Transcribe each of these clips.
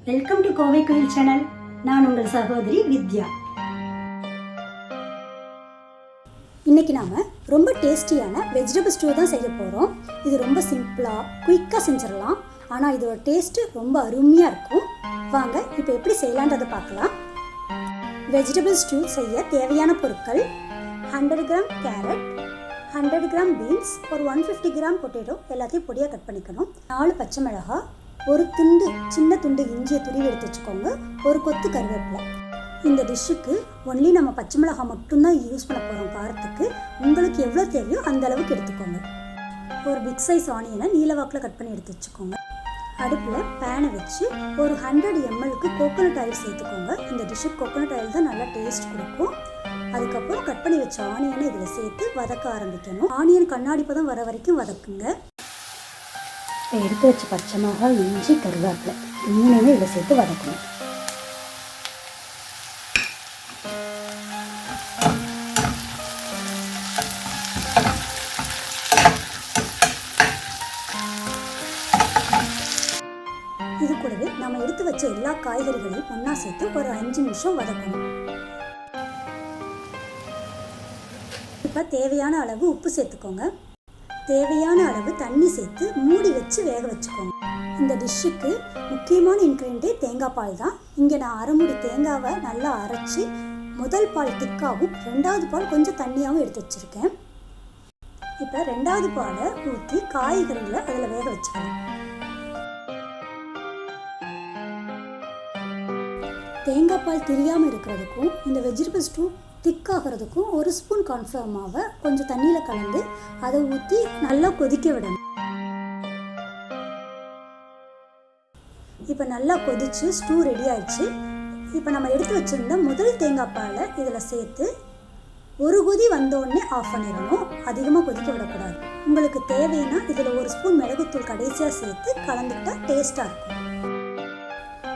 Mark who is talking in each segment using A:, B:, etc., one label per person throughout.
A: Welcome to Kovai குயில் channel. நான் உங்கள் சகோதரி வித்யா. இன்னைக்கு நாம ரொம்ப டேஸ்டியான வெஜிடபிள் ஸ்டூ தான் செய்ய போகிறோம். இது ரொம்ப சிம்பிளாக குயிக்காக செஞ்சிடலாம். ஆனால் இதோட டேஸ்ட்டு ரொம்ப அருமையாக இருக்கும். வாங்க இப்போ எப்படி செய்யலான்றதை பார்க்கலாம். வெஜிடபிள் ஸ்டூ செய்ய தேவையான பொருட்கள்: 100 கிராம் கேரட், 100 கிராம் பீன்ஸ், ஒரு 150 கிராம் பொட்டேட்டோ எல்லாத்தையும் பொடியாக கட் பண்ணிக்கணும். 4 பச்சை மிளகாய், ஒரு சின்ன துண்டு இஞ்சியை துருவி எடுத்து வச்சுக்கோங்க, ஒரு கொத்து கருவேப்பிலை. இந்த டிஷ்ஷுக்கு ஒன்லி நம்ம பச்சை மிளகாய் மட்டும்தான் யூஸ் பண்ண போகிறோம். காரத்துக்கு உங்களுக்கு எவ்வளோ தேவையோ அந்த அளவுக்கு எடுத்துக்கோங்க. ஒரு பிக் சைஸ் ஆனியனை நீலவாக்கில் கட் பண்ணி எடுத்து வச்சுக்கோங்க. அடுப்பில் பேனை வச்சு ஒரு 100 mlக்கு கோகோனட் ஆயில் சேர்த்துக்கோங்க. இந்த டிஷ்ஷுக்கு கோகோனட் ஆயில் தான் நல்லா டேஸ்ட் கொடுக்கும். அதுக்கப்புறம் கட் பண்ணி வச்ச ஆனியனை இதில் சேர்த்து வதக்க ஆரம்பிக்கணும். ஆனியன் கண்ணாடி பதம் வர வரைக்கும் வதக்குங்க. எடுத்து வச்ச பச்சை மிளகாய், இஞ்சி, கருவேப்பிலை மூணுமே இதில் சேர்த்து வதக்கணும். இது கூடவே நம்ம எடுத்து வச்ச எல்லா காய்கறிகளையும் ஒன்றா சேர்த்து ஒரு 5 நிமிஷம் வதக்கணும். இப்போ தேவையான அளவு உப்பு சேர்த்துக்கோங்க. தேவையான அளவு தண்ணி சேர்த்து மூடி வச்சு வேக வச்சுக்கோங்க. இந்த டிஷ்ஷுக்கு முக்கியமான இன்க்ரீடியன்ட்டே தேங்காய் பால் தான். இங்கே நான் அரை மூடி தேங்காவை நல்லா அரைச்சி முதல் பால் திக்காகவும் 2வது பால் கொஞ்சம் தண்ணியாகவும் எடுத்து வச்சுருக்கேன். இப்போ 2வது பாலை ஊற்றி காய்கறிகளை அதில் வேக வச்சுக்கணும். தேங்காய் பால் தெரியாமல் இருக்கிறதுக்கும் இந்த வெஜிடபிள் ஸ்டூ திக்காகிறதுக்கும் 1 ஸ்பூன் கார்ன்ஃப்ளவர் மாவை கொஞ்சம் தண்ணியில் கலந்து அதை ஊற்றி நல்லா கொதிக்க விடணும். இப்போ நல்லா கொதிச்சு ஸ்டூ ரெடி ஆயிடுச்சு. இப்போ நம்ம எடுத்து வச்சுருந்த முதல் தேங்காய் பாலை இதில் சேர்த்து ஒரு கொதி வந்தோடனே ஆஃப் பண்ணிடணும். அதிகமாக கொதிக்க விடக்கூடாது. உங்களுக்கு தேவைன்னா இதில் 1 ஸ்பூன் மிளகுத்தூள் கடைசியாக சேர்த்து கலந்துக்கிட்டால் டேஸ்ட்டாக இருக்கும்.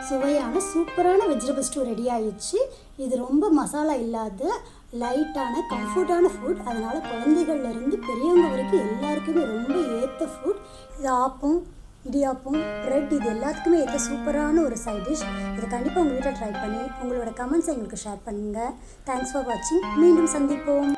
A: சுவையான சூப்பரான வெஜிடபிள் ஸ்டூ ரெடி ஆயிடுச்சு. இது ரொம்ப மசாலா இல்லாத லைட்டான கம்ஃபர்டான ஃபுட். அதனால் குழந்தைகள்லேருந்து பெரியவங்க வரைக்கும் எல்லாருக்குமே ரொம்ப ஏற்ற ஃபுட். இது ஆப்பம், இடியாப்பம், ப்ரெட் இது எல்லாத்துக்குமே ஏற்ற சூப்பரான ஒரு சைட் டிஷ். இதை கண்டிப்பாக உங்கள் வீட்டில் ட்ரை பண்ணி உங்களோட கமெண்ட்ஸை எங்களுக்கு ஷேர் பண்ணுங்கள். தேங்க்ஸ் ஃபார் வாட்சிங். மீண்டும் சந்திப்போம்.